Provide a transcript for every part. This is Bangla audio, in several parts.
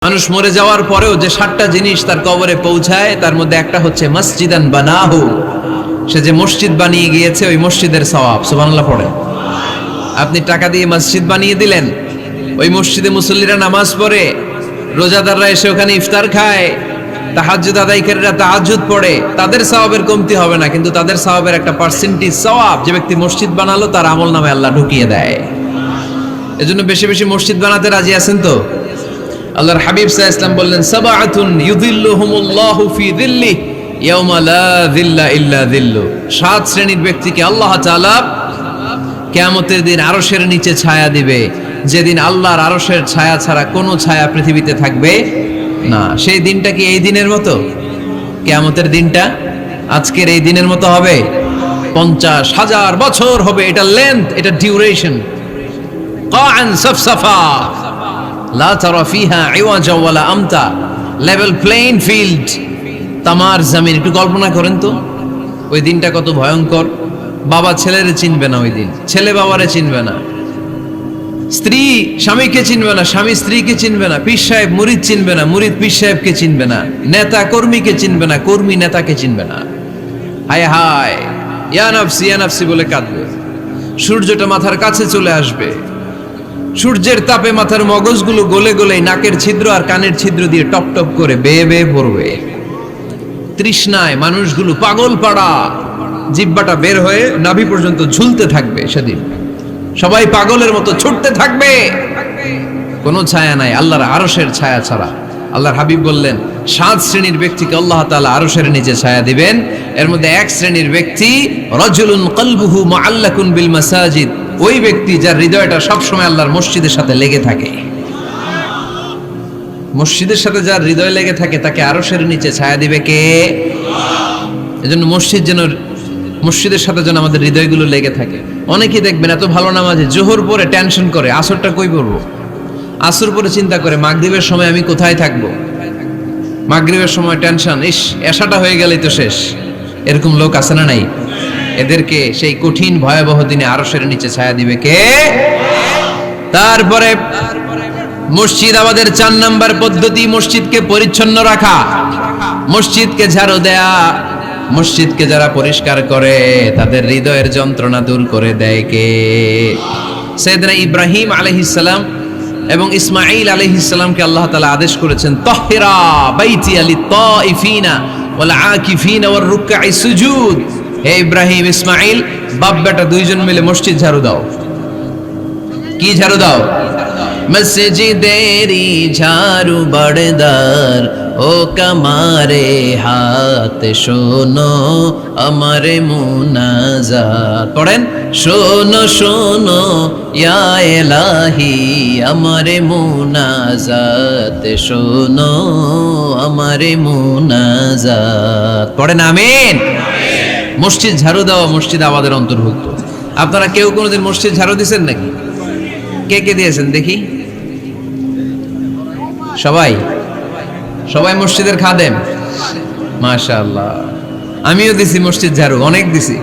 মানুষ মরে যাওয়ার পরেও যে 7টা জিনিস তার কবরে পৌঁছায় তার মধ্যে একটা হচ্ছে মসজিদান বানাহু, সে যে মসজিদ বানিয়ে গিয়েছে ওই মসজিদের সওয়াব। সুবহানাল্লাহ পড়েন। আপনি টাকা দিয়ে মসজিদ বানিয়ে দিলেন, ওই মসজিদে মুসল্লিরা নামাজ পড়ে, রোজাদাররা এসে ওখানে ইফতার খায়, তাহাজ্জুদ আদায়কারীরা তাহাজ্জুদ পড়ে, তাদের সওয়াবের কমতি হবে না, কিন্তু তাদের সওয়াবের একটা পার্সেন্টেজ সওয়াব যে ব্যক্তি মসজিদ বানালো তার আমলনামে আল্লাহ ঢুকিয়ে দেয়। এজন্য বেশি বেশি মসজিদ বানাতে রাজি আছেন তো? আল্লাহর হাবিব সাল্লাল্লাহু আলাইহি ওয়াসাল্লাম বললেন, সাবআতুন ইউযিল্লুহুমুল্লাহু ফি যিল্লিহি ইয়াওমা লা যিল্লা ইল্লা যিল্লু। 7 শ্রেণীর ব্যক্তিকে আল্লাহ তাআলা কিয়ামতের দিন আরশের নিচে ছায়া দিবে, যেদিন আল্লাহর আরশের ছায়া ছাড়া কোনো ছায়া পৃথিবীতে থাকবে না। সেই দিনটা কি এই দিনের মতো? কিয়ামতের দিনটা আজকের এই দিনের মতো হবে? 50,000 বছর হবে। এটা লেন্থ, এটা ডিউরেশন। কাআন সাফসাফা লা তারা ফিহা ইওয়াজা ওয়ালা আমতা, লেভেল প্লেইং ফিল্ড, তামার জমিন। একটু কল্পনা করেন তো ওই দিনটা কত ভয়ঙ্কর। বাবা ছেলেরে চিনবে না ওই দিন, ছেলে বাবারে চিনবে না, স্ত্রী স্বামীকে চিনবে না, স্বামী স্ত্রীকে চিনবে না, পীর সাহেব মুরিদ চিনবে না, মুরিদ পীর সাহেবকে চিনবে না, নেতা কর্মীকে চিনবে না, কর্মী নেতাকে চিনবে না। হায় হায়, ইয়া নাফসি ইয়া নাফসি বলে কাঁদবে। সূর্যটা মাথার কাছে চলে আসবে, সূর্যের তাপে মাথার মগজগুলো গলে গলে নাকের ছিদ্র আর কানের ছিদ্র দিয়ে টপ টপ করে বেয়ে বেয়ে পড়বে। তৃষ্ণায় মানুষগুলো পাগল পাড়া, জিহ্বাটা বের হয়ে নাভি পর্যন্ত ঝুলতে থাকবে। সেদিন সবাই পাগলের মতো ছুটতে থাকবে, কোনো ছায়া নাই আল্লাহর আরশের ছায়া ছাড়া। আল্লাহর হাবিব বললেন, 7 শ্রেণীর ব্যক্তিকে আল্লাহ তাআলা আরশের নিচে ছায়া দিবেন। এর মধ্যে 1 শ্রেণীর ব্যক্তি রাজুলুন কলবুহু মুআল্লাকুন বিল মাসাজিদ, ওই ব্যক্তি যার হৃদয়টা সবসময় আল্লাহর মসজিদের সাথে লেগে থাকে। মসজিদের সাথে যার হৃদয় লেগে থাকে তাকে আরশের নিচে ছায়া দিবে কে? এজন্য মসজিদের সাথে যেন আমাদের হৃদয়গুলো লেগে থাকে। অনেকেই দেখবেন এত ভালো নামাজে, জোহর পরে টেনশন করে আসরটা কই পড়বো, আসর পরে চিন্তা করে মাগরিবের সময় আমি কোথায় থাকবো, মাগরিবের সময় টেনশন, ইস এশাটা হয়ে গেলেই তো শেষ। এরকম লোক আছে না নাই? এদেরকে সেই কঠিন ভয়াবহ দিনে আরশের নিচে ছায়া দিবে কে? তারপরে মসজিদ আমাদের 4 নাম্বার পদ্ধতি, মসজিদকে পরিচ্ছন্ন রাখা, মসজিদকে ঝাড়ু দেয়া। মসজিদকে যারা পরিষ্কার করে তাদের হৃদয়ের যন্ত্রণা দূর করে দেয় কে? সাইয়েদনা ইব্রাহিম আলাইহিস সালাম এবং ইসমাঈল আলাইহিস সালামকে আল্লাহ তাআলা আদেশ করেছেন, তাহহিরা বাইতিয়া লিত-তাইফিনা ওয়াল আকিফিনা ওয়ার রুকআই সুজুদ। হে ইব্রাহিম ইসমাঈল, বাপ বেটা দুইজন মিলে মসজিদ ঝাড়ু দাও। কি ঝাড়ু দাও? মসজিদেরি ঝাড়ু বড়দার, ও কামারে হাত শোনো আমারে মুনাজাত। পড়েন, শোনো শোনো ইয়া ইলাহি আমারে মুনাজাত, শোনো আমারে মুনাজাত। পড়েন আমিন। মসজিদ ঝাড়ু দেওয়া মসজিদ আমাদের অন্তর্ভুক্ত। আপনারা কেউ কোনোদিন মসজিদ ঝাড়ু দিয়েছেন নাকি? কে কে দিয়েছেন দেখি? সবাই সবাই মসজিদের খাদেম? মাশাআল্লাহ। আমিও দিছি মসজিদ ঝাড়ু, অনেক দিছি।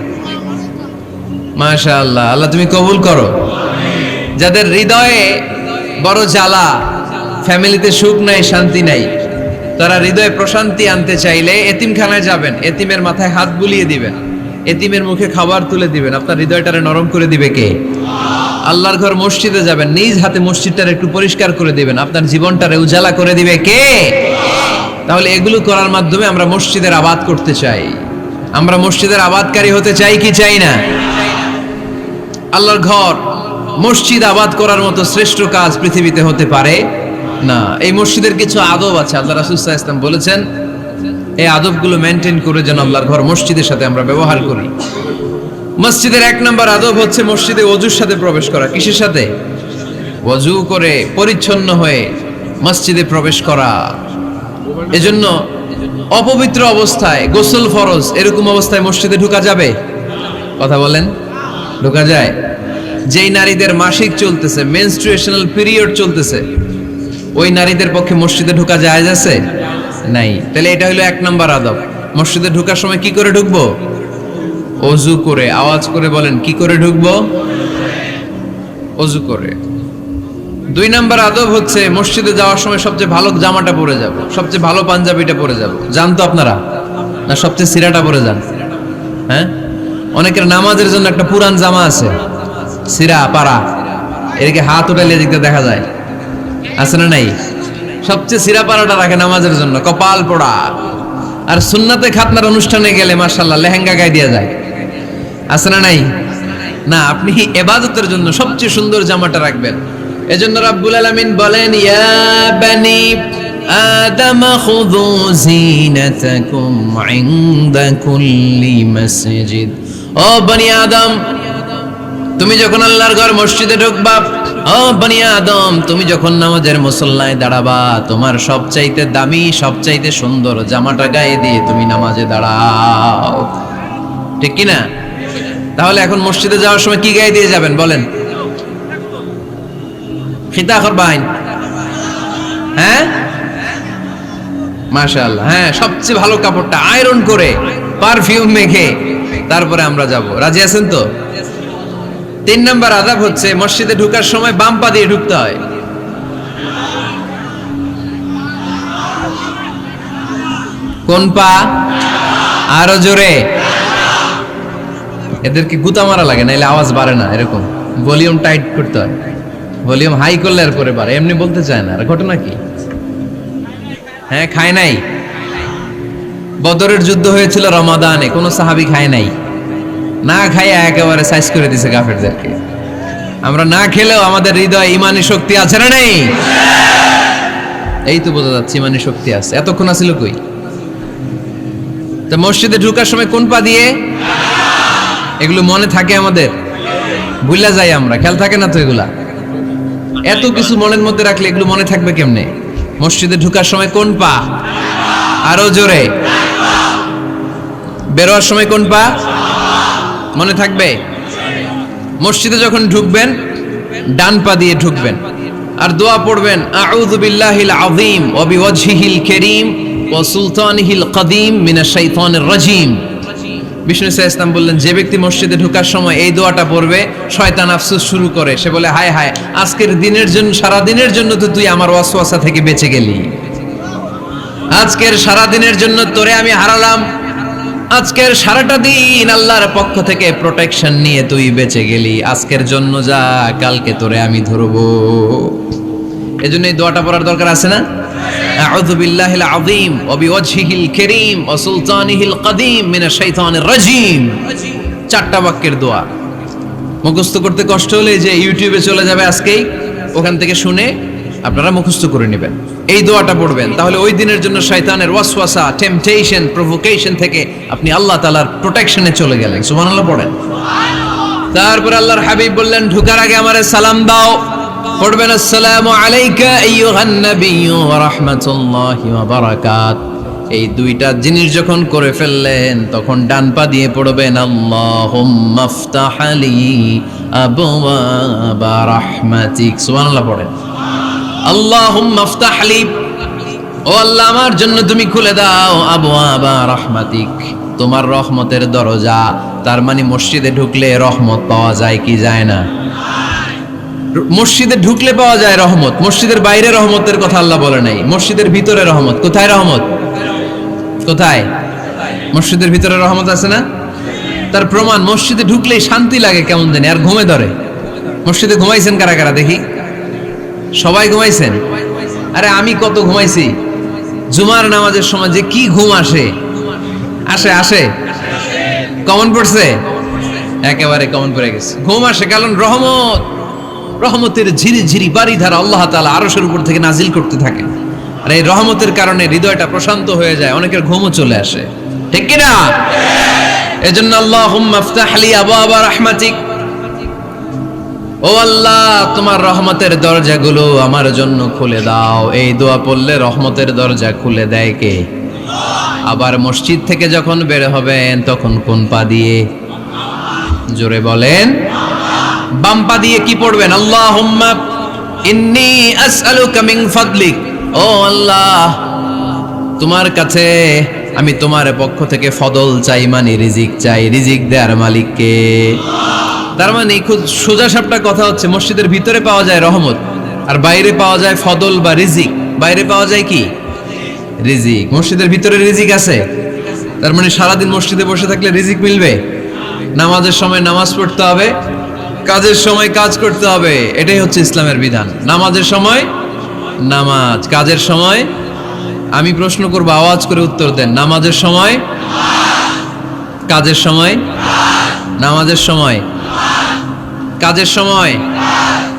মাশাআল্লাহ, আল্লাহ তুমি কবুল করো। যাদের হৃদয়ে বড় জ্বালা, ফ্যামিলিতে সুখ নাই, শান্তি নাই, তারা হৃদয়ে প্রশান্তি আনতে চাইলে এতিমখানায় যাবেন, এতিমের মাথায় হাত বুলিয়ে দিবেন, এতিমের মুখে খাবার তুলে দিবেন। আপনার হৃদয়টারে নরম করে দিবে কে? আল্লাহর ঘর মসজিদে যাবেন, নিজ হাতে মসজিদটারে একটু পরিষ্কার করে দিবেন, আপনার জীবনটারে উজালা করে দিবে কে? তাহলে এগুলো করার মাধ্যমে আমরা মসজিদের আবাদ করতে চাই। আমরা মসজিদের আবাদকারী হতে চাই কি চাই না? আল্লাহর ঘর মসজিদ আবাদ করার মতো শ্রেষ্ঠ কাজ পৃথিবীতে হতে পারে না। এই মসজিদের কিছু আদব আছে, আল্লাহ রাসূল সাল্লাল্লাহু আলাইহি ওয়াসাল্লাম বলেছেন এই আদবগুলো মেনটেন করে যেন আল্লাহর ঘর মসজিদের সাথে আমরা ব্যবহার করি। মসজিদের 1 নম্বর আদব হচ্ছে মসজিদে ওযুর সাথে প্রবেশ করা। কিসের সাথে? ওযু করে পরিচ্ছন্ন হয়ে মসজিদে প্রবেশ করা। এজন্য অপবিত্র অবস্থায় গোসল ফরজ, এরকম অবস্থায় মসজিদে ঢোকা যাবে? কথা বলেন, ঢোকা যায়? যেই নারীদের মাসিক চলতেছে, মেনস্ট্রুয়েশনাল পিরিয়ড চলতেছে, ওই নারীদের পক্ষে মসজিদে ঢোকা জায়েজ আছে? নাই। তাহলে এটা হলো 1 নম্বর আদব। মসজিদে ঢোকার সময় কি করে ঢুকবো? ওযু করে। আওয়াজ করে বলেন, কি করে ঢুকবো? ওযু করে। দুই নাম্বার আদব হচ্ছে মসজিদে যাওয়ার সময় সবচেয়ে ভালো জামাটা পরে যাব, সবচেয়ে ভালো পাঞ্জাবিটা পরে যাব। জান তো আপনারা না সবচেয়ে সিরাটা পরে যান? হ্যাঁ, অনেকের নামাজের জন্য একটা পুরান জামা আছে, সিরা পাড়া, এদিকে হাত উঠাইলে দেখতে দেখা যায়, আছে না নাই? সবচেয়ে সিরা পাড়াটা রাখে নামাজের জন্য, কপাল পোড়া। আর সুন্নাতে খাতনার অনুষ্ঠানে গেলে মাশাআল্লাহ লেহেঙ্গা গায়ে দেওয়া যায়, আছে না নাই? না, আপনি ইবাদতের জন্য সবচেয়ে সুন্দর জামাটা রাখবেন। এজন্য রাব্বুল আলামিন বলেন, ইয়া বানি আদম খুযু জিনাতাকুম ইনদা কুল্লি মসজিদ। ও বনি আদম, তুমি যখন আল্লাহর ঘর মসজিদে ঢুকবা, ও বনি আদম, তুমি যখন নামাজের মুসল্লায় দাঁড়াবা, তোমার সবচাইতে দামি সবচাইতে সুন্দর জামাটা গায়ে দিয়ে তুমি নামাজে দাঁড়াও, ঠিক কি না? তাহলে এখন মসজিদে যাওয়ার সময় কি গায়ে দিয়ে যাবেন বলেন? খিতা করবাইন, হ্যাঁ মাশাআল্লাহ, হ্যাঁ সবচেয়ে ভালো কাপড়টা আয়রন করে পারফিউম মেখে তারপরে আমরা যাব। রাজি আছেন তো? তিন নাম্বার আদাব হচ্ছে মসজিদে ঢোকার সময় বাম পা দিয়ে ঢুকতে হয়। কোন পা? আরো জোরে। এদেরকে গুতা মারা লাগে, নাইলে আওয়াজ বাড়ে না, এরকম ভলিউম টাইট করতে হয়, ভলিউম হাই করলে আর পরে বাড়ে, এমনি বলতে চায় না। আর ঘটনা কি? হ্যাঁ, খায় নাই। বদরের যুদ্ধ হয়েছিল রমাদানে, কোন সাহাবী খায় নাই, না খাইয়া একেবারে সাইজ করে দিছে কাফেরদেরকে। আমরা না খেলেও আমাদের হৃদয়ে ইমানি শক্তি আছে না নেই? এই তো বোঝা যাচ্ছে ইমানি শক্তি আছে। এতক্ষণ আছিল কই? তো মসজিদে ঢোকার সময় কোন পা দিয়ে? এগুলো মনে থাকে আমাদের? ভুলা যাই আমরা, খেয়াল থাকে না তো এগুলা? এত কিছু মনের মধ্যে রাখলে এগুলো মনে থাকবে কেমনে? মসজিদে ঢোকার সময় কোন পা? আরো জোরে। বেরোয়ার সময় কোন পা? মনে থাকবে? মসজিদে যখন ঢুকবেন ডান পা দিয়ে ঢুকবেন, আর দোয়া পড়বেন, আউযু বিল্লাহিল আযীম ওয়া বিওয়াজহিল কারীম ওয়া সুলতানিহিল কদীম মিনাশ শাইতানির রাজীম। বিষ্ণু সাল্লাল্লাহু আলাইহি ওয়াসাল্লাম বললেন, যে ব্যক্তি মসজিদে ঢোকার সময় এই দোয়াটা পড়বে, শয়তান আফসোস শুরু করে, সে বলে, হায় হায়, আজকের দিনের জন্য, সারা দিনের জন্য তো তুই আমার ওয়াসওয়াসা থেকে বেঁচে গেলি, আজকের সারা দিনের জন্য তোরে আমি হারালাম, আজকের সারাটা দিন আল্লাহর পক্ষ থেকে প্রোটেকশন নিয়ে তুই বেঁচে গেলি, আজকের জন্য যা, কালকে তোরে আমি ধরবো। এজন্য এই দোয়াটা পড়ার দরকার আছে না? আউযু বিল্লাহিল আযীম ওয়া বিওয়াজহিল কারীম ওয়া সুলতানিহিল কদীম মিনাশ শাইতানির রাজীম। চারটা বাক্যের দোয়া মুখস্থ করতে কষ্ট হলে যে ইউটিউবে চলে যাবে আজকেই, ওখান থেকে শুনে আপনারা মুখস্থ করে নেবেন, এই দোয়াটা পড়বেন, তাহলে ওই দিনের জন্য শয়তানের ওয়াসওয়াসা, টেম্পটেশন, প্রভোকেশন থেকে আপনি আল্লাহ তাআলার প্রোটেকশনে চলে গেলেন। সুবহানাল্লাহ পড়েন। তারপর আল্লাহর হাবিব বললেন, ঢোকার আগে আমারে সালাম দাও। পড়বেন, আসসালামু আলাইকা আইয়ুহান নাবিয়্যু ওয়া রাহমাতুল্লাহি ওয়া বারাকাত। এই দুইটা জিনিস যখন করে ফেললেন, তখন ডান পা দিয়ে পড়বেন, আল্লাহুম্মা ইফতাহ লি আবওয়াবা রাহমাতিক। সুবহানাল্লাহ পড়েন। আল্লাহুম্মা ইফতাহ লি, ও আল্লাহ আমার জন্য তুমি খুলে দাও আবওয়াবা রাহমাতিক, তোমার রহমতের দরজা। তার মানে মসজিদে ঢুকলে রহমত পাওয়া যায় কি যায় না? মসজিদে ঢুকলে পাওয়া যায় রহমত, মসজিদের বাইরে রহমতের কথা আল্লাহ বলে নাই। মসজিদের ভিতরে রহমত। কোথায় রহমত? কোথায়? মসজিদের ভিতরে রহমত আছে না? তার প্রমাণ, মসজিদে ঢুকলেই শান্তি লাগে কেমন জানি, আর ঘুমে ধরে। মসজিদে ঘুমাইছেন কারা কারা দেখি? সবাই ঘুমাইছেন? আরে আমি কত ঘুমাইছি। জুমার নামাজের সময় যে কি ঘুম আসে, আসে আসে, কমন পড়ছে, একেবারে কমন পড়ে গেছে। ঘুম আসে কারণ রহমত, রহমতের ঝিরি ঝিরি বাড়িধারা আল্লাহ তাআলা আরশের উপর থেকে নাজিল করতে থাকেন, আর এই রহমতের কারণে হৃদয়টা প্রশান্ত হয়ে যায়, অনেকের ঘুমও চলে আসে, ঠিক কি না? এজন্য আল্লাহুম্মা ইফতাহ লি আবওয়াবা রাহমাতিক, ও আল্লাহ তোমার রহমতের দরজাগুলো আমার জন্য খুলে দাও। এই দোয়া পড়লে রহমতের দরজা খুলে দেয় কে? আবার মসজিদ থেকে যখন বের হবেন তখন কোন পা দিয়ে? জোরে বলেন। বাম পা দিয়ে কি পড়বেন? আল্লাহুম্মা ইন্নী আসআলুকা মিন ফাদলিক, ও আল্লাহ তোমার কাছে আমি তোমার পক্ষ থেকে ফদল চাই, মানে রিজিক চাই, রিজিক দেওয়ার মালিক কে? তার মানে খুব সোজা সাপটা কথা হচ্ছে, মসজিদের ভিতরে পাওয়া যায় রহমত, আর বাইরে পাওয়া যায় ফদল বা রিজিক। বাইরে পাওয়া যায় কি? রিজিক। মসজিদের ভিতরে রিজিক আছে, তার মানে সারাদিন মসজিদে বসে থাকলে রিজিক মিলবে? নামাজের সময় নামাজ পড়তে হবে, কাজের সময় কাজ করতে হবে, এটাই হচ্ছে ইসলামের বিধান। নামাজের সময় নামাজ, কাজের সময়। আমি প্রশ্ন করব, আওয়াজ করে উত্তর দেন। নামাজের সময়, কাজের সময়, নামাজের সময়, কাজের সময়,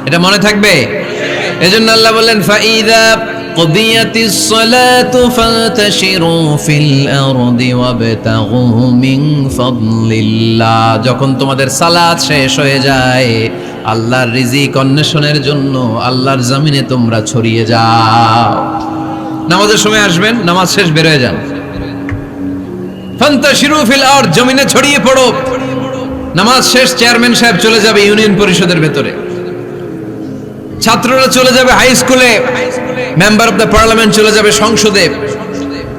এটা মনে থাকবে। এজন্য আল্লাহ বললেন ফাইদা কুদিয়াতিস সালাতু ফান্তাশিরু ফিল আরদি ওয়াবতাগু মিন ফাদলিল্লাহ। যখন তোমাদের সালাত শেষ হয়ে যায়, আল্লাহর রিজিক অন্বেষণের জন্য আল্লাহর জমিনে তোমরা ছড়িয়ে যাও। নামাজের সময় আসবেন, নামাজ শেষ বের হয়ে যান। ফান্তাশিরু ফিল আরদ, জমিনে ছড়িয়ে পড়ো। নামাজ শেষ, চেয়ারম্যান সাহেব চলে যাবে ইউনিয়ন পরিষদের ভেতরে, ছাত্ররা চলে যাবে হাই স্কুলে, মেম্বার অফ দ্য পার্লামেন্ট চলে যাবে সংসদে,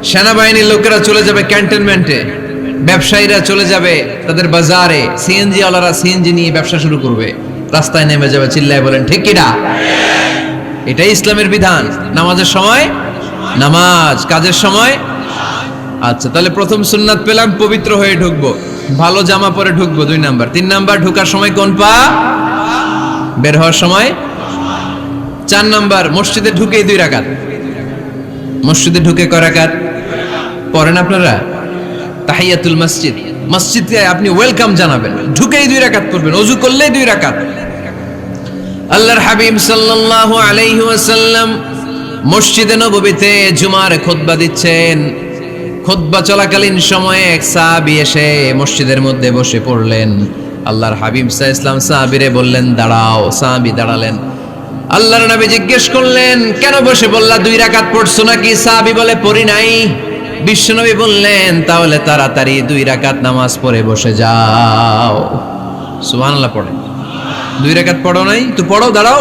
সেনাবাহিনীর লোকেরা চলে যাবে ক্যান্টনমেন্টে, ব্যবসায়ীরা চলে যাবে তাদের বাজারে, সিএনজি ওয়ালারা সিএনজি নিয়ে ব্যবসা শুরু করবে, রাস্তায় নেমে যাবে, চিল্লায় বলেন ঠিক কিনা? এটাই ইসলামের বিধান। নামাজের সময় নামাজ, কাজের সময়। আচ্ছা, তাহলে প্রথম সুন্নাত পেলাম, পবিত্র হয়ে ঢুকবো, ভালো জামা পরে ঢুকবো 2 নাম্বার। 3 নাম্বার, ঢোকার সময় কোন পা, বের হওয়ার সময়। 4 নাম্বার, মসজিদে ঢুকেই 2 রাকাত। মসজিদে ঢুকে কয় রাকাত পড়েন আপনারা? তাহিয়াতুল মসজিদ, মসজিদে আপনি ওয়েলকাম জানাবেন, ঢুকেই 2 রাকাত পড়বেন, ওযু করলেই 2 রাকাত। আল্লাহর হাবিব সাল্লাল্লাহু আলাইহি ওয়াসাল্লাম মসজিদে নববীতে জুমার খুতবা দিচ্ছেন। খুতবা চলাকালীন সময়ে এক সাহাবী এসে মসজিদের মধ্যে বসে পড়লেন। আল্লাহর হাবিব সাল্লাল্লাহু আলাইহি ওয়াসাল্লাম সাহাবীরে বললেন দাঁড়াও। সাহাবী দাঁড়ালেন। আল্লাহর নবী জিজ্ঞেস করলেন কেন বসে বললা, 2 রাকাত পড়ছো নাকি? সাহাবী বলে পড়ি নাই। বিশ্বনবী বললেন তাহলে তাড়াতাড়ি 2 রাকাত নামাজ পড়ে বসে যাও। সুবহানাল্লাহ পড়ে। 2 রাকাত পড়ো নাই তো পড়ো, দাঁড়াও,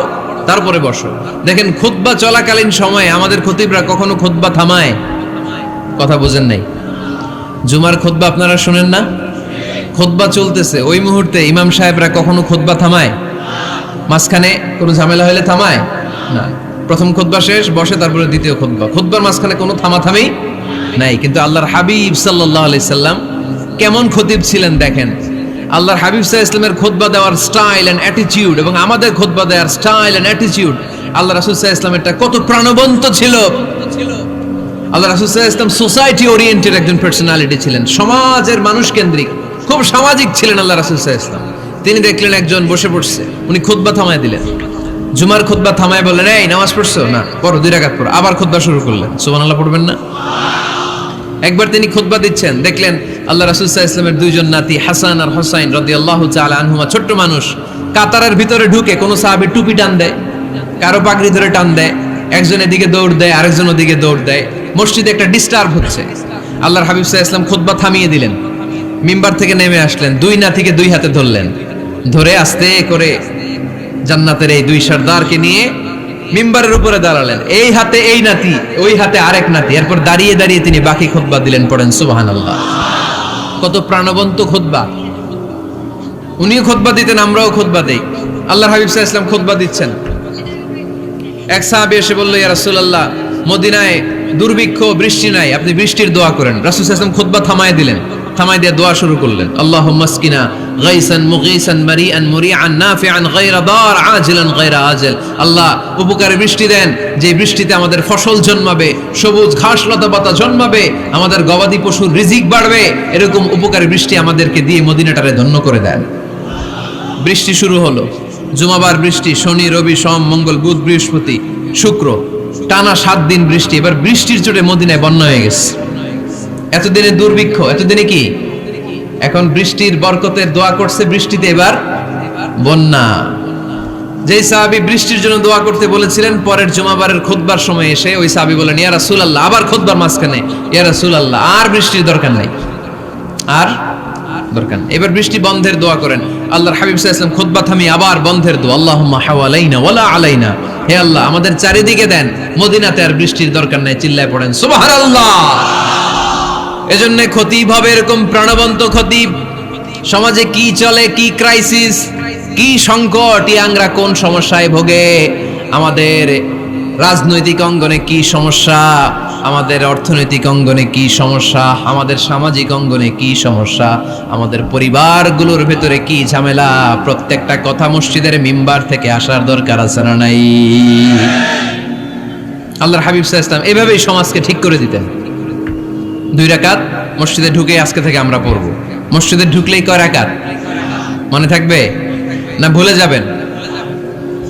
তারপরে বসো। দেখেন খুতবা চলাকালীন সময়ে আমাদের খতিবরা কখনো খুতবা থামায়? কথা বুঝেন নাই? জুমার খুতবা আপনারা শুনেন না? খুতবা চলতেছে, ওই মুহূর্তে ইমাম সাহেবরা কখনো খুতবা থামায়? মাঝখানে কোনো ঝামেলা হলে থামায় না। প্রথম খুতবা শেষ, বসে, তারপরে দ্বিতীয় খুতবা। খুতবার মাঝখানে কোনো থামাথামি নাই। কিন্তু আল্লাহর হাবিব সাল্লাল্লাহু আলাইহি সাল্লাম কেমন খতিব ছিলেন দেখেন। আল্লাহর হাবিব সাল্লাল্লাহু আলাইহি সাল্লামের খুতবা দেওয়ার স্টাইল এন্ড অ্যাটিটিউড এবং আমাদের খুতবা দেওয়ার স্টাইল এন্ড অ্যাটিটিউড, আল্লাহ রাসূল সাল্লাল্লাহু আলাইহি সাল্লামেরটা কত প্রাণবন্ত ছিল। আল্লাহ রাসূল সাল্লাল্লাহু আলাইহি সাল্লাম সোসাইটি ওরিয়েন্টেড একজন পার্সোনালিটি ছিলেন, সমাজের মানুষ কেন্দ্রিক, খুব সামাজিক ছিলেন আল্লাহ রাসূল সাল্লাল্লাহু আলাইহি সাল্লাম। তিনি দেখলেন একজন বসে পড়ছে, উনি খুতবা থামায় দিলেন। জুমার খুতবা থামায় বললেন এই নামাজ পড়ছো না, পড়ো 2 রাকাত পড়ো। আবার খুতবা শুরু করলেন। সুবহানাল্লাহ পড়বেন না? একবার তিনি খুতবা দিচ্ছেন, দেখলেন আল্লাহ রাসূল সাল্লাল্লাহু আলাইহি ওয়াসাল্লামের 2 জন নাতি হাসান আর হুসাইন রাদিয়াল্লাহু তাআলা আনহুমা, ছোট্ট মানুষ, কাতারের ভিতরে ঢুকে কোন সাহাবী টুপি টান দেয়, কারো পাগড়ি ধরে টান দেয়, একজন এদিকে দৌড় দেয়, আরেকজন ওদিকে দৌড় দেয়। মসজিদে একটা ডিস্টার্ব হচ্ছে। আল্লাহর হাবিব সাল্লাল্লাহু আলাইহি ওয়াসাল্লাম খুতবা থামিয়ে দিলেন, মিম্বার থেকে নেমে আসলেন, 2 নাতিকে 2 হাতে ধরলেন, ধরে আস্তে করে জান্নাতের এই 2 সর্দারকে নিয়ে মিম্বারের উপরে দাঁড়ালেন। এই হাতে এই নাতি, ওই হাতে আরেক নাতি। এরপর দাঁড়িয়ে দাঁড়িয়ে তিনি বাকি খুতবা দিলেন। পড়েন সুবহানাল্লাহ। কত প্রাণবন্ত খুতবা। উনিও খুতবা দিতেন, আমরাও খুতবা দেই। আল্লাহর হাবিব সাল্লাল্লাহু আলাইহি ওয়াসাল্লাম খুতবা দিচ্ছেন, এক সাহাবী এসে বলল ইয়া রাসূলুল্লাহ, মদিনায় দুর্ভিক্ষ, বৃষ্টি নাই, আপনি বৃষ্টির দোয়া করেন। রাসূল সাল্লাল্লাহু আলাইহি ওয়াসাল্লাম খুতবা থামায় দিলেন, থামাই দিয়ে দোয়া শুরু করলেন। আল্লাহুম্মা আসকিনা গাইসান মুগীসান মারিআন মুরিআন নাফিআন গায়রা দার আজিলান গায়রা আজল। আল্লাহ উপকারে বৃষ্টি দেন, যে বৃষ্টিতে আমাদের ফসল জন্মাবে, সবুজ ঘাস লতা পাতা জন্মাবে, আমাদের গবাদি পশুর রিজিক বাড়বে, এরকম উপকারী বৃষ্টি আমাদেরকে দিয়ে মদিনাটারে ধন্য করে দেন। বৃষ্টি শুরু হলো, জুমাবার বৃষ্টি, শনি রবি সোম মঙ্গল বুধ বৃহস্পতি শুক্র, টানা 7 দিন বৃষ্টি। এবার বৃষ্টির চোটে মদিনায় বন্যা হয়ে গেছে। এতদিনে দুর্ভিক্ষ, এতদিনে কি? এখন বৃষ্টির বরকতের দোয়া করছে, বৃষ্টিতে এবার বন্যা। যেই সাহাবী বৃষ্টির জন্য দোয়া করতে বলেছিলেন, পরের জুমাবারের খুতবার সময় এসে ওই সাহাবী বলেন ইয়া রাসূলুল্লাহ, আবার খুতবার মাঝখানে ইয়া রাসূলুল্লাহ, আর বৃষ্টির দরকার নাই, আর দরকার নেই, এবার বৃষ্টি বন্ধের দোয়া করেন। আল্লাহর হাবিব সাল্লাল্লাহু আলাইহি ওয়াসাল্লাম খুতবা থামিয়ে আবার বন্ধের দোয়া, আল্লাহুম্মা হাওয়ালাইনা ওয়ালা আলাইনা, হে আল্লাহ আমাদের চারিদিকে দেন, মদিনাতে আর বৃষ্টির দরকার নাই। চিল্লায় পড়েন সুবহানাল্লাহ। এজন্য খতিব হবে এরকম প্রাণবন্ত খতিব। সমাজে কি চলে, কি ক্রাইসিস, কি সংকট, ইয়াংরা কোন সমস্যায় ভোগে, আমাদের রাজনৈতিক অঙ্গনে কি সমস্যা, আমাদের অর্থনৈতিক অঙ্গনে কি সমস্যা, আমাদের সামাজিক অঙ্গনে কি সমস্যা, আমাদের পরিবারগুলোর ভেতরে কি ঝামেলা, প্রত্যেকটা কথা মসজিদের মিম্বার থেকে আসার দরকার আছে না নাই? আল্লাহর হাবিব সাল্লাল্লাহু আলাইহি ওয়াসাল্লাম এভাবেই সমাজকে ঠিক করে দিতেন। 2 রাকাত মসজিদে ঢুকে আজকে থেকে আমরা পড়ব। মসজিদে ঢুকলেই কয় রাকাত মনে থাকবে না ভুলে যাবেন?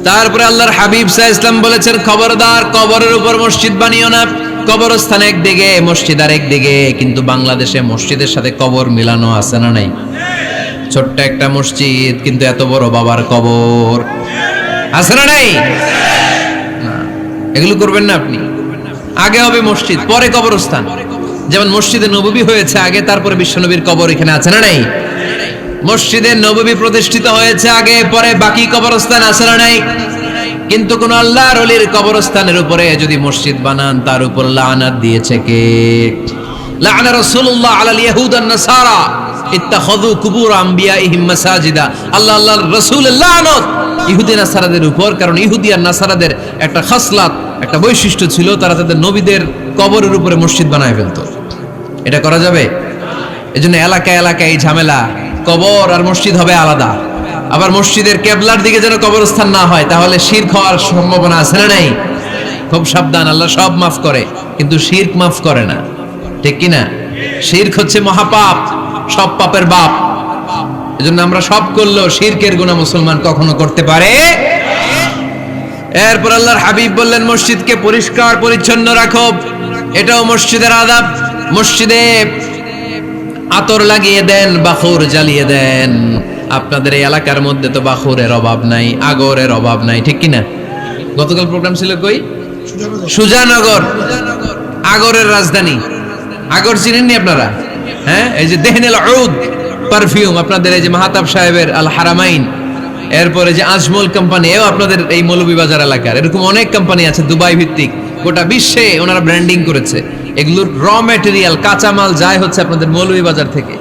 তারপরে আল্লাহর হাবিব সাল্লাল্লাহু আলাইহি ওয়াসাল্লাম বলেছেন, খবরদার কবরের উপর মসজিদ বানিও না। কবরস্থান একদিকে, মসজিদ আর একদিকে, কিন্তু বাংলাদেশে মসজিদের সাথে কবর মিলানো আছে না নাই? ছোট্ট একটা মসজিদ কিন্তু এত বড় বাবার কবর আছে না নাই? না, এগুলো করবেন না আপনি। আগে হবে মসজিদ, পরে কবরস্থান। যেমন মসজিদে নববী হয়েছে আগে, তারপরে বিশ্বনবীর কবর এখানে আছে না নাই? মসজিদে নববী প্রতিষ্ঠিত হয়েছে আগে, পরে বাকি কবরস্থান আছে না নাই? কিন্তু কোন আল্লাহর ওলির কবরস্থানের উপরে যদি মসজিদ বানান, তার উপর লানাত দিয়েছে কে? লাআনা রাসূলুল্লাহ আলাল ইয়াহুদ ওয়ান নাসারা ইত্তাখাযু কুবুর আমবিয়াইহিম মাসাজিদা। আল্লাহর রাসূলের লানত ইহুদি নাসারাদের উপর, কারণ ইহুদি আর নাসারাদের একটা খাসলাত, একটা বৈশিষ্ট্য ছিল, তারা তাদের নবীদের কবরের উপরে মসজিদ বানায় ফেলতো। এটা করা যাবে? এজন্য এলাকায় এলাকায় এই ঝামেলা, কবর আর মসজিদ হবে আলাদা। আবার মসজিদের কেবলার দিকে যেন কবরস্থান না হয়, তাহলে শিরক হওয়ার সম্ভাবনা আছে না নাই? খুব সাবধান, আল্লাহ সব মাফ করে কিন্তু শিরক মাফ করে না, ঠিক কি না? শিরক হচ্ছে মহাপাপ, সব পাপের বাপ। এজন্য আমরা সব করলেও শিরকের গুনাহ মুসলমান কখনো করতে পারে। এরপর আল্লাহর হাবিব বললেন, মসজিদকে পরিষ্কার পরিচ্ছন্ন রাখো, এটাও মসজিদের আদাব। মসজিদে আতর লাগিয়ে দেন, বাখুর জ্বালিয়ে দেন। আপনাদের এই এলাকার মধ্যে তো বাখুরের অভাব নাই, আগরের অভাব নাই, ঠিক কিনা? গতকাল প্রোগ্রাম ছিল কই? সুজানগর, আগরের রাজধানী। আগর চিনেননি আপনারা? হ্যাঁ, এই যে দেহনেল উদ পারফিউম, আপনাদের এই যে মাহতাব সাহেবের আল হারামাইন, এরপরে যে আজমল কোম্পানি, এও আপনাদের এই মৌলভীবাজার এলাকার। এরকম অনেক কোম্পানি আছে দুবাই ভিত্তিক, গোটা বিশ্বে ওনারা ব্র্যান্ডিং করেছে। এগুলোর র ম্যাটেরিয়াল, কাঁচামাল যায় হচ্ছে আপনাদের মৌলভীবাজার থেকে।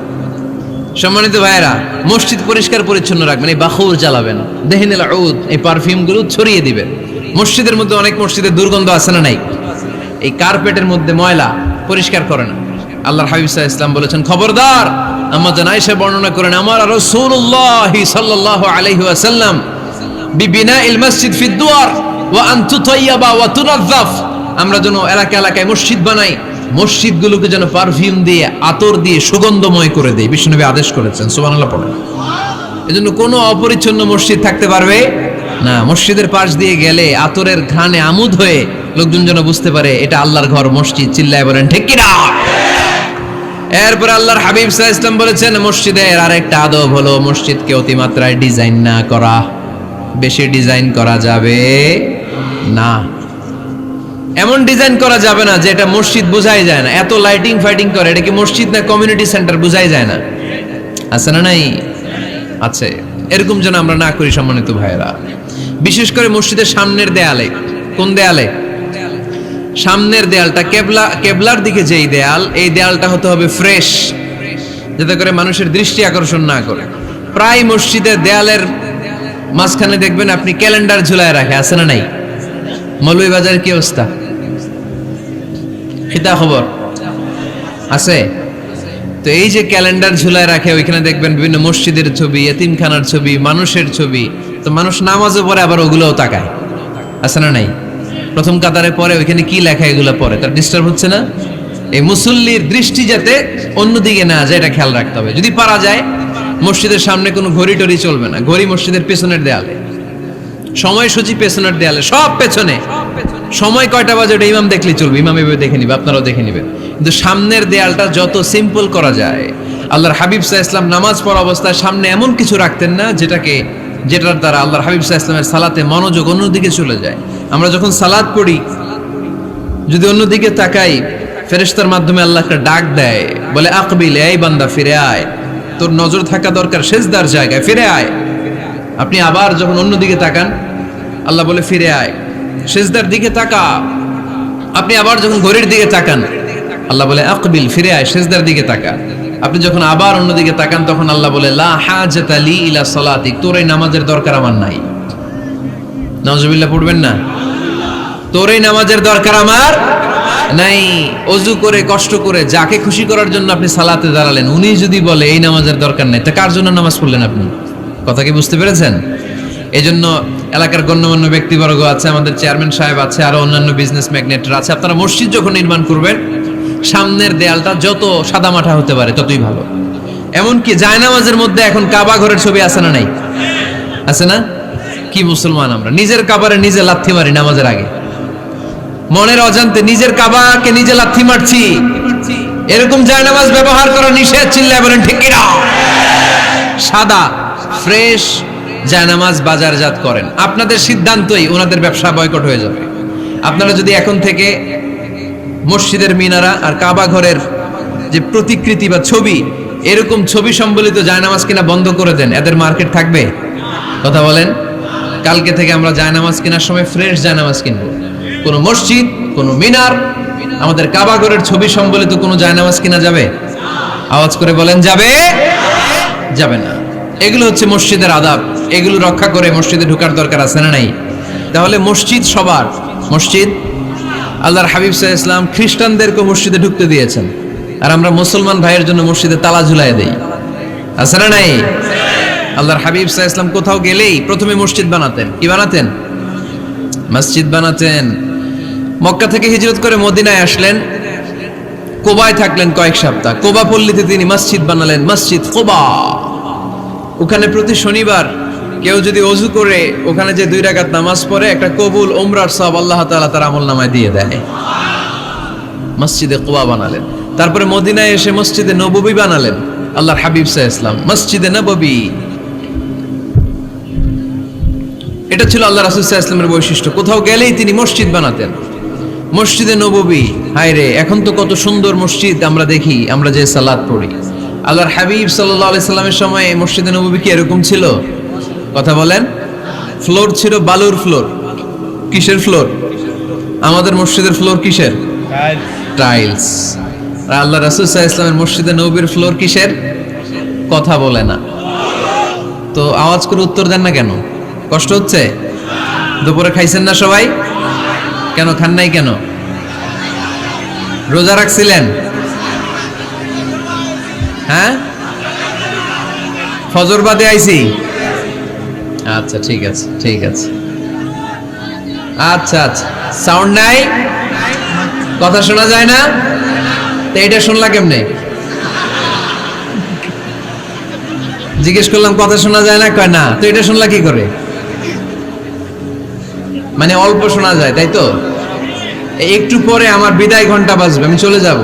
সম্মানিত ভাইয়েরা, মসজিদ পরিষ্কার পরিচ্ছন্ন রাখবেন, এই বাখুর জ্বালাবেন, দেহনেল উদ, এই পারফিউম গুলো ছড়িয়ে দিবেন। মসজিদের মধ্যে অনেক মসজিদের দুর্গন্ধ আছে না নাই? এই কার্পেটের মধ্যে ময়লা, পরিষ্কার করে না। আল্লাহর হাবিব সাল্লাল্লাহু আলাইহি ওয়াসাল্লাম বলেছেন, খবরদার। আম্মা জান আয়েশা বর্ণনা করেন, আমার রাসূলুল্লাহ সাল্লাল্লাহু আলাইহি ওয়াসাল্লাম বিবিনাইল মসজিদ ফি দুয়ার ওয়া আন তুতাইয়াবা ওয়া তুনাযাফ। আমরা যেন এলাকা এলাকায় মসজিদ বানাই, মসজিদগুলোকে যেন পারফিউম দিয়ে, আতর দিয়ে সুগন্ধময় করে দেয়, বিশ্বনবী আদেশ করেছেন। সুবহানাল্লাহ পড়েন। এজন্য কোনো অপরিচ্ছন্ন মসজিদ থাকতে পারবে না। মসজিদের পাশ দিয়ে গেলে আতরের ঘ্রাণে আমোদ হয়ে লোকজন যেন বুঝতে পারে এটা আল্লাহর ঘর, মসজিদ। চিল্লায় বলেন ঠিক কি না? এরপর আল্লাহর হাবিব সাল্লাল্লাহু আলাইহি ওয়াসাল্লাম বলেছেন, মসজিদের আরেকটা আদব হলো মসজিদকে অতিমাত্রায় ডিজাইন না করা। বেশি ডিজাইন করা যাবে না। এমন ডিজাইন করা যাবে না যে এটা মসজিদ বোঝাই যায় না। এত লাইটিং ফাইটিং করে, এটা কি মসজিদ না কমিউনিটি সেন্টার বোঝাই যায় না? আছে না নাই? আছে। এরকম যেন আমরা না করি সম্মানিত ভাইয়েরা। বিশেষ করে মসজিদের সামনের দেয়ালে। কোন দেয়ালে? সামনের দেয়ালটা, কেবলার দিকে যেই দেয়াল, এই দেয়ালটা হতে হবে ফ্রেশ, যাতে করে মানুষের দৃষ্টি আকর্ষণ না করে। প্রায় মসজিদের দেয়ালের মাঝখানে দেখবেন আপনি ক্যালেন্ডার ঝুলায় রাখে, আছে না নাই? মৌলভীবাজারের কি অবস্থা? কিতা খবর আছে? তো এই যে ক্যালেন্ডার ঝুলায় রাখে, ওইখানে দেখবেন বিভিন্ন মসজিদের ছবি, এতিমখানার ছবি, মানুষের ছবি। তো মানুষ নামাজও পড়ে, আবার ওগুলোও তাকায়, আছে না নাই? প্রথম কাতারে পরে ওইখানে কি লেখা, এগুলো পরে তার ডিস্টার্ব হচ্ছে না? এই মুসল্লির দৃষ্টি যাতে অন্যদিকে না যায়, এটা খেয়াল রাখতে হবে। যদি পারা যায়, মসজিদের সামনে কোনো ঘড়ি টড়ি চলবে না। ঘড়ি মসজিদের পেছনের দেয়ালে, সময়সূচি পেছনের দেয়ালে, সব পেছনে। সময় কয়টা বাজে ওটা ইমাম দেখলেই চলবে, ইমাম এভাবে দেখে নিবে, আপনারাও দেখে নিবেন। কিন্তু সামনের দেয়ালটা যত সিম্পল করা যায়। আল্লাহর হাবিব সাল্লাল্লাহু আলাইহি ওয়াসাল্লাম নামাজ পড়া অবস্থায় সামনে এমন কিছু রাখতেন না যেটার দ্বারা আল্লাহর হাবিব সাল্লাল্লাহু আলাইহি ওয়াসাল্লামের সালাতে মনোযোগ অন্যদিকে চলে যায়। আমরা যখন সালাত পড়ি, যদি অন্যদিকে তাকাই, ফেরেশতার মাধ্যমে আল্লাহ একটা ডাক দেয়, বলে আকবিল, এই বান্দা ফিরে আয়, তোর নজর থাকা দরকার সিজদার জায়গায়, ফিরে আয়। আপনি আবার যখন অন্যদিকে তাকান, আল্লাহ বলে ফিরে আয়, সিজদার দিকে তাকা। আপনি আবার যখন ঘড়ির দিকে তাকান, আল্লাহ বলে আকবিল, ফিরে আয়, সিজদার দিকে তাকা। আপনি যখন আবার অন্যদিকে তাকান, তখন আল্লাহ বলে লা হাজাতা লি ইলা সালাতিক, তোর এই নামাজের দরকার আমার নাই। নাউজুবিল্লাহ পড়বেন না? তোর এই নামাজের দরকার আমার নাই। অজু করে কষ্ট করে যাকে খুশি করার জন্য আপনি সালাতে দাঁড়ালেন, উনি যদি বলে এই নামাজের দরকার নাই, তা কার জন্য নামাজ পড়লেন আপনি? কথা কি বুঝতে পেরেছেন? এই জন্য এলাকার গণ্যমান্য ব্যক্তিবর্গ আছে, আমাদের চেয়ারম্যান সাহেব আছে, আরো অন্যান্য বিজনেস ম্যাগনেটরা আছে, আপনারা মসজিদ যখন নির্মাণ করবেন সামনের দেয়ালটা যত সাদামাটা হতে পারে ততই ভালো। এমনকি জায়নামাজের মধ্যে এখন কাবা ঘরের ছবি আছে না নাই? আছে না? কি মুসলমান আমরা, নিজের কাবারে নিজে লাথি মারি নামাজের আগে, মনের অজান্তে নিজের কাবাকে নিজে লাথি মারছি। এরকম জায়নামাজ ব্যবহার করা নিষেধ, চিল্লায় বলেন ঠিক কিনা? সাদা ফ্রেশ জায়নামাজ বাজারজাত করেন, আপনাদের সিদ্ধান্তই ওনাদের ব্যবসা বয়কট হয়ে যাবে। আপনারা যদি এখন থেকে মসজিদের মিনারা আর কাবা ঘরের যে প্রতিকৃতি বা ছবি, এরকম ছবি সম্বলিত জায়নামাজ কিনা বন্ধ করে দেন, এদের মার্কেট থাকবে? কথা বলেন। কালকে থেকে আমরা জায়নামাজ কেনার সময় ফ্রেশ জায়নামাজ কিনবো। কোন মসজিদ, কোন মিনার, আমাদের কাবা ঘরের ছবি সম্বলিত কোন জায়নামাজ কিনা যাবে? আওয়াজ করে বলেন যাবে? যাবে না। এগুলো হচ্ছে মসজিদের আদাব, এগুলো রক্ষা করে মসজিদে ঢোকার দরকার আছে না নাই? তাহলে মসজিদ সবার, মসজিদ আল্লাহর হাবিব সাল্লাল্লাহু আলাইহি ওয়াসাল্লাম খ্রিস্টানদেরকে মসজিদে ঢুকতে দিয়েছেন, আর আমরা মুসলমান ভাইয়ের জন্য মসজিদে তালা ঝুলাই দেই, আছে না নাই? আল্লাহর হাবিব সাল্লাল্লাহু আলাইহি ওয়াসাল্লাম কোথাও গেলেই প্রথমে মসজিদ বানাতেন। কি বানাতেন? মসজিদ বানাতেন। মক্কা থেকে হিজরত করে মদিনায় আসলেন, কোবায় থাকলেন কয়েক সপ্তাহ। কোবা পল্লীতে তিনি মসজিদ বানালেন, মসজিদ কোবা। ওখানে প্রতি শনিবার কেউ যদি অজু করে ওখানে যে 2 রাকাত নামাজ পড়ে, একটা কবুল উমরার সওয়াব আল্লাহ তাআলা তার আমলনামায় দিয়ে দেয়। মসজিদে কোবা বানালেন। তারপরে মদিনায় এসে মসজিদে নববী বানালেন আল্লাহর হাবিব সাল্লাল্লাহু আলাইহি ওয়াসাল্লাম, মসজিদে নববী। এটা ছিল আল্লাহ রাসূল সাল্লাল্লাহু আলাইহি ওয়াসাল্লামের বৈশিষ্ট্য। কোথাও গেলেই তিনি মসজিদ বানাতেন। মসজিদে নববী, হায় রে, এখন তো কত সুন্দর মসজিদ আমরা দেখি, আমরা যে সালাত পড়ি। আল্লাহর হাবিব সাল্লাল্লাহু আলাইহি সাল্লামের সময় মসজিদে নববী কি এরকম ছিল? কথা বলেন। ফ্লোর ছিল বালুর ফ্লোর। কিসের ফ্লোর? আমাদের মসজিদের ফ্লোর কিসের? টাইলস। আর আল্লাহ রাসূল সাল্লাল্লাহু আলাইহি ওয়াসাল্লামের মসজিদে নববীর ফ্লোর কিসের? কথা বলে না তো, আওয়াজ করে উত্তর দেন না কেন? কষ্ট হচ্ছে? দুপুরে খাইছেন না সবাই? কেন খান নাই কেন? রোজা রাখছিলেন? হ্যাঁ, ফজর বাদে আইছি। আচ্ছা ঠিক আছে, ঠিক আছে। আচ্ছা আচ্ছা, সাউন্ড নাই, কথা শোনা যায় না? তো এটা শুনলা কেমনে? জিজ্ঞেস করলাম কথা শোনা যায় না, কয় না। তো এটা শুনলা কি করে? মানে অল্প শোনা যায়, তাই তো? একটু পরে আমার বিদায় ঘন্টা বাজবে, আমি চলে যাব।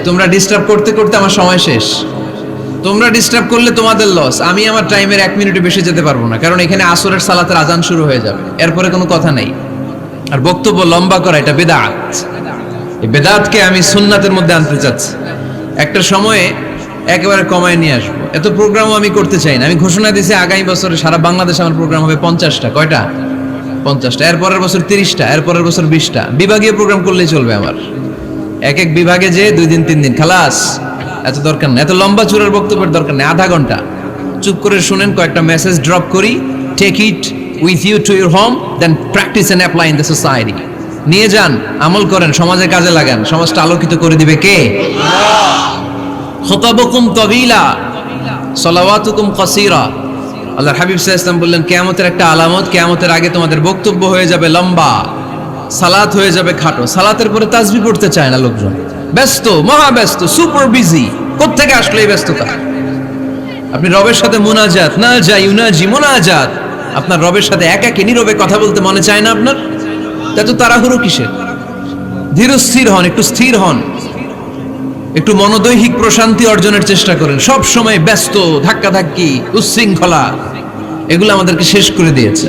তোমরা ডিস্টার্ব করতে করতে আমার সময় শেষ। তোমরা ডিস্টার্ব করলে তোমাদের লস, আমি আমার টাইমের 1 মিনিটে বেশি যেতে পারবো না, কারণ এখানে আসরের সালাতের আজান শুরু হয়ে যাবে, এরপরে কোনো কথা নেই। আর বক্তব্য লম্বা করা এটা বেদাত। এই বেদাতকে আমি সুন্নাতের মধ্যে আনতে চাচ্ছি। একটা সময়ে একেবারে কমায় নিয়ে আসবো। এত প্রোগ্রামও আমি করতে চাই না। আমি ঘোষণা দিয়েছি আগামী বছরে সারা বাংলাদেশে আমার প্রোগ্রাম হবে 50টা। কয়টা? 50টা। এরপরের বছর 30টা, এরপরের বছর 20টা। বিভাগীয় প্রোগ্রাম করলেই চলবে আমার। এক এক বিভাগে যে 2 দিন 3 দিন খালাস। এত দরকার নেই, এত লম্বা চূড়ার বক্তব্যের দরকার নেই। আধা ঘন্টা চুপ করে শুনেন, কয়েকটা মেসেজ ড্রপ করি, take it with you to your home, then practice and apply in the society. নিয়ে যান, আমল করেন, সমাজে কাজে লাগান। সমাজটা আলোকিত করে দিবে কে? খুতাবুকুম তাবিলা সালাওয়াতুকুম কাসীরা। আল্লাহর হাবিব সাল্লাল্লাহু আলাইহি ওয়াসাল্লাম বললেন, কিয়ামতের একটা আলামত, কিয়ামতের আগে তোমাদের বক্তব্য হয়ে যাবে লম্বা, সালাত হয়ে যাবে খাটো। সালাতের পরে তাসবিহ পড়তে চায় না লোকজন, ব্যস্ত, মহা ব্যস্ত, সুপার বিজি। কোত্থেকে আসলো এই ব্যস্ততা? আপনি রবের সাথে মুনাজাত, না যাই ইউনাজি মুনাজাত, আপনার রবের সাথে একাকী নীরবে কথা বলতে মনে চায় না আপনার? এত তাড়াহুড়ো কিসের? ধীর স্থির হন, একটু স্থির হন, একটু মনোদৈহিক প্রশান্তি অর্জনের চেষ্টা করেন। সব সময় ব্যস্ত, ধাক্কাধাক্কি, উচ্ছৃঙ্খলা, এগুলো আমাদেরকে শেষ করে দিয়েছে।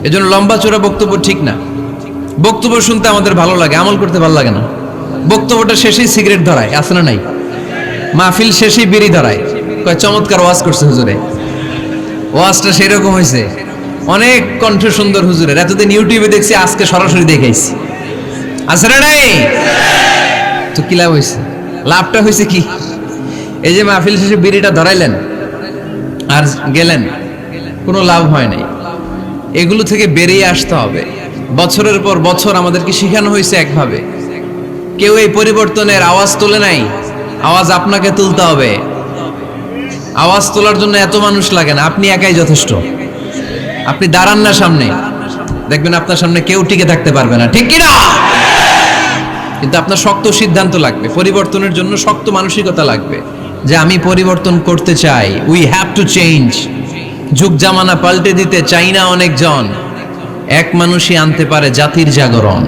এজন্য লম্বা চোরা বক্তব্য ঠিক না। বক্তব্য শুনতে আমাদের ভালো লাগে, আমল করতে ভালো লাগে না। বক্তব্যটা শেষেই সিগারেট ধরায়, আছে না নাই? মাহফিল শেষেই বিড়ি ধরায়, কয় চমৎকার ওয়াজ করছে হুজুরে। ওয়াজটা সেরকম হয়েছে, অনেক কণ্ঠ সুন্দর হুজুরের। এতদিন ইউটিউবে দেখছি, আজকে সরাসরি দেখাইছি, আছে না নাই? তো কি লাভ হয়েছে? লাভটা হয়েছে কি? এই যে মাহফিল শেষে বিড়িটা ধরাইলেন আর গেলেন, কোনো লাভ হয় নাই। এগুলো থেকে বেরিয়ে আসতে হবে। বছরের পর বছর আমাদেরকে শেখানো হয়েছে একভাবে, কেউ এই পরিবর্তনের আওয়াজ তোলে নাই। আওয়াজ আপনাকে তুলতে হবে। আওয়াজ তোলার জন্য এত মানুষ লাগে না, আপনি একাই যথেষ্ট। আপনি দাঁড়ান না সামনে, দেখবেন আপনার সামনে কেউ টিকে থাকতে পারবে না, ঠিক কিনা? কিন্তু আপনার শক্ত সিদ্ধান্ত লাগবে, পরিবর্তনের জন্য শক্ত মানসিকতা লাগবে যে আমি পরিবর্তন করতে চাই। We have to change. যুগ জামানা পাল্টে দিতে চাই না অনেকজন, এক মানুষই আনতে পারে জাতির জাগরণ।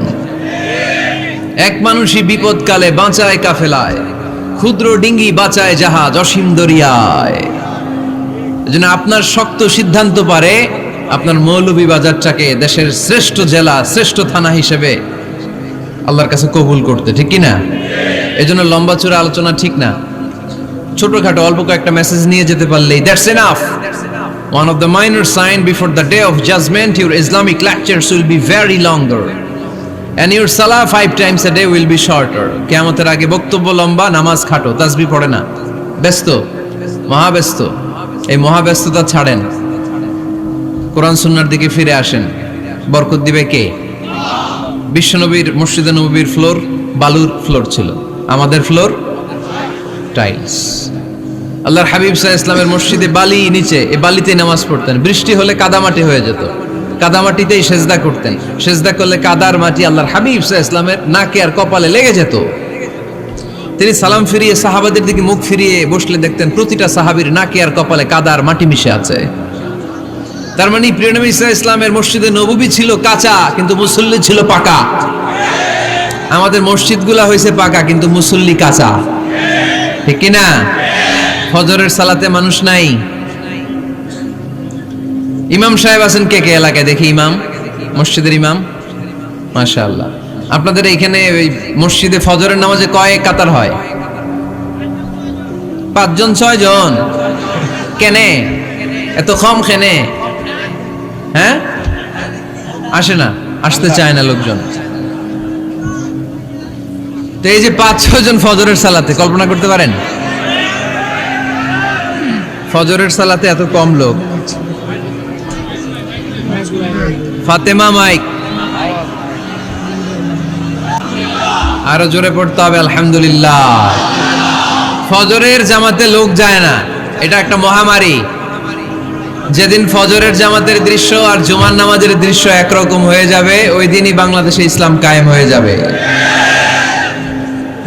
এক মানুষই বিপদকালে বাঁচায় কাফেলায়, ক্ষুদ্র ডিঙ্গি বাঁচায় জাহাজ অসীম দরিয়ায়। এজন্য আপনার শক্ত সিদ্ধান্ত পারে আপনার মৌলভীবাজারটাকে দেশের শ্রেষ্ঠ জেলা, শ্রেষ্ঠ থানা হিসেবে আল্লাহর কাছে কবুল করতে, ঠিক কিনা? এজন্য লম্বা চূড়া আলোচনা ঠিক না, ছোটখাটো অল্প কয়েকটা মেসেজ নিয়ে যেতে পারলেই that's enough. One of the minor sign before the day of judgment, your Islamic lectures will be very longer and your salah 5 times a day will be shorter. কিয়ামতের আগে বক্তব্য লম্বা, নামাজ খাটো, তাসবিহ পড়ে না, ব্যস্ত, মহাব্যস্ত। এই মহাব্যস্ততা ছাড়েন, কোরআন সুন্নাহর দিকে ফিরে আসেন। বরকত দিবে কে? বিশ্বনবীর মসজিদে নববীর ফ্লোর বালুর ফ্লোর ছিল, আমাদের ফ্লোর টাইলস। আল্লাহর হাবিব সাল্লাল্লাহু আলাইহি ওয়াসাল্লামের মসজিদে বালি নিচে, এই বালিতে নামাজ পড়তেন। বৃষ্টি হলে কাদামাটি হয়ে যেত, কাদামাটিতেই সেজদা করতেন। সেজদা করলে কাদার মাটি আল্লাহর হাবিব সাল্লাল্লাহু আলাইহি ওয়াসাল্লামের নাকে আর কপালে লেগে যেত। তিনি সালাম ফিরিয়ে সাহাবাদের দিকে মুখ ফিরিয়ে বসলে দেখতেন প্রতিটা সাহাবীর নাকে আর কপালে কাদার মাটি মিশে আছে। তার মানে প্রিয় নবী সাল্লাল্লাহু আলাইহি ওয়াসাল্লামের মসজিদে নববী ছিল কাঁচা, কিন্তু মুসল্লি ছিল পাকা। আমাদের মসজিদগুলা হয়েছে পাকা, কিন্তু মুসল্লি কাঁচা, ঠিক কিনা? ফজরের সালাতে মানুষ নাই। ইমাম সাহেব আছেন কে কে এলাকায়? দেখি ইমাম, মসজিদের ইমাম, মাশাআল্লাহ। আপনাদের এইখানে ওই মসজিদে ফজরের নামাজে কয় কাতার হয়? 5 জন 6 জন? কেনে এত কম? কেনে? হ্যাঁ, আসে না, আসতে চায় না লোকজন। তো এই যে 5-6 জন ফজরের সালাতে, কল্পনা করতে পারেন ফজরের সালাতে এত কম লোক? ফাতেমা মাইক আরো জোরে পড়তে হবে, আলহামদুলিল্লাহ। ফজরের জামাতে লোক যায় না, এটা একটা মহামারী। যেদিন ফজরের জামাতের দৃশ্য আর জুমার নামাজের দৃশ্য একরকম হয়ে যাবে, ওই দিনই বাংলাদেশে ইসলাম কায়েম হয়ে যাবে।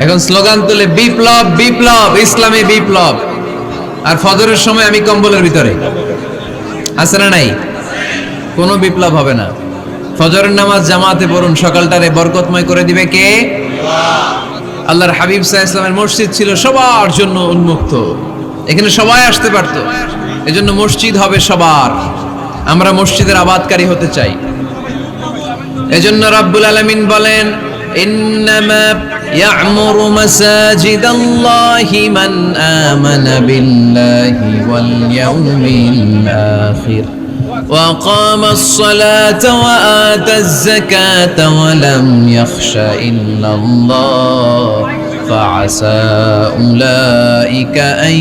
এখন স্লোগান তুলে বিপ্লব বিপ্লব, ইসলামী বিপ্লব। আর ফজরের সময় আমি কম্বলের ভিতরে, আছে না নাই? কোনো বিপ্লব হবে না। ফজরের নামাজ জামাতে পড়ুন, সকালটারে বরকতময় করে দিবে কে? আল্লাহর হাবিব সাল্লাল্লাহু আলাইহি ওয়াসাল্লামের মসজিদ ছিল সবার জন্য উন্মুক্ত, এখানে সবাই আসতে পারত। এজন্য মসজিদ হবে সবার। আমরা মসজিদের আবাদকারী হতে চাই। এজন্য রাব্বুল আলামিন বলেন, ইন্নামা ইয়া'মুরু মাসাজিদাল্লাহি মান আমানা বিল্লাহি ওয়াল ইয়াউমিল আখির ওয়া কামাস সালাতা ওয়া আতাজ যাকাতা ওয়া লাম ইয়াখশা ইল্লাল্লাহ ফাআসা উলাইকা আন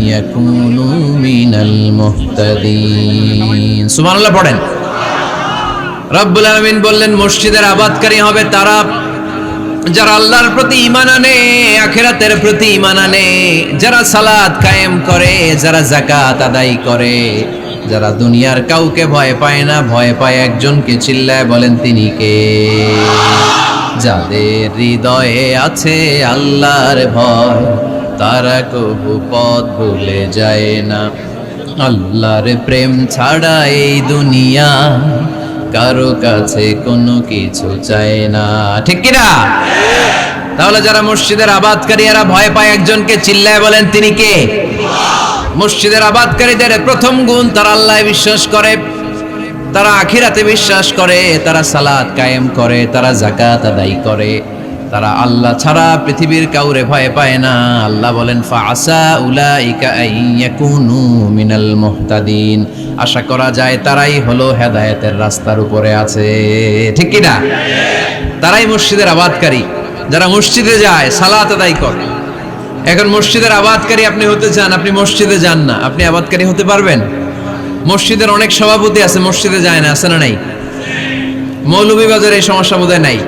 ইয়াকুনু মিনাল মুহতাদিন। সুবহানাল্লাহ পড়েন। রব্বুল আলামিন বললেন মসজিদের আবাদকারী হবে তারা যারা আল্লাহর প্রতি ঈমান আনে, আখিরাতের প্রতি ঈমান আনে, যারা সালাত কায়েম করে, যারা যাকাত আদায় করে, যারা দুনিয়ার কাউকে ভয় পায় না, ভয় পায় একজনকে। চিল্লায় বলেন তিনি কে? যাদের হৃদয়ে আছে আল্লাহর ভয়, তারা কবু পথ ভুলে যায় না। আল্লাহর প্রেম ছাড়া এই দুনিয়া কারো কাছে কোনো কিছু চায় না, ঠিক কিনা? তাহলে যারা মসজিদের আবাদকারী এরা ভয় পায় একজনকে, চিল্লায় বলেন তিনি কে? মসজিদের আবাদকারীদের প্রথম গুণ, তারা আল্লাহয় বিশ্বাস করে, তারা আখিরাতে বিশ্বাস করে, তারা সালাত কায়েম করে, তারা যাকাত আদায় করে, তারা আল্লাহ ছাড়া পৃথিবীর কাউরে ভয় পায় না। আল্লাহ বলেন ফাআসা উলাইকা আইয়াকুনু মিনাল মুহতাদিন, আশা করা যায় তারাই হলো হেদায়েতের রাস্তার উপরে আছে, ঠিক কি না? তারাই মসজিদের আবাদকারী, যারা মসজিদে যায়, সালাত আদায় করে। এখন মসজিদের আবাদকারী আপনি হতে চান, আপনি মসজিদে যান না, আপনি আবাদকারী হতে পারবেন? মসজিদের অনেক সভাপতি আছে, মসজিদে যায় না, আছে না নাই? মৌলভীবাজারে এই সমস্যা বোধহয় নাই।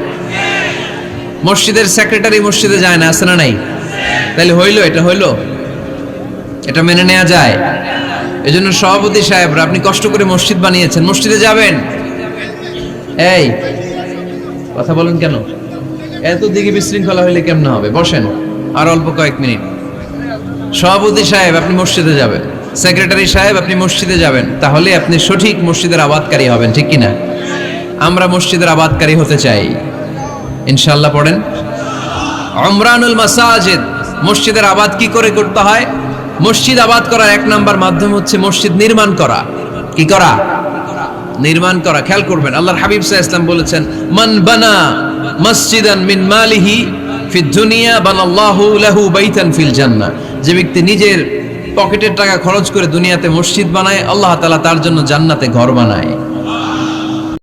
মসজিদের সেক্রেটারি মসজিদে যায় না, আছে না নাই? তাহলে হইলো, এটা হইলো, এটা মেনে নেওয়া যায়? এজন্য সভাপতি সাহেবরা, আপনি কষ্ট করে মসজিদ বানিয়েছেন, মসজিদে যাবেন। এই কথা বলেন কেন? এত দিকে বিশৃঙ্খলা হইলে কেমন হবে? বসেন আর অল্প কয়েক মিনিট। সভাপতি সাহেব আপনি মসজিদে যাবেন, সেক্রেটারি সাহেব আপনি মসজিদে যাবেন, তাহলে আপনি সঠিক মসজিদের আবাদকারী হবেন, ঠিক কিনা? আমরা মসজিদের আবাদকারী হতে চাই ইনশাআল্লাহ। পড়েন উমরানুল মাসাজিদ। মসজিদের আবাদ কি করে করতে হয়? মসজিদ আবাদ করার এক নাম্বার মাধ্যম হচ্ছে মসজিদ নির্মাণ করা। কি করা? নির্মাণ করা। খেয়াল করবেন, আল্লাহর হাবিব সাল্লাল্লাহু আলাইহি ওয়াসাল্লাম বলেছেন, মান বানা মসজিদান মিন মালিহি ফিদ দুনিয়া বানাল্লাহু লাহু বাইতান ফিল জান্নাহ। যে ব্যক্তি নিজের পকেটের টাকা খরচ করে দুনিয়াতে মসজিদ বানায়, আল্লাহ তাআলা তার জন্য জান্নাতে ঘর বানায়।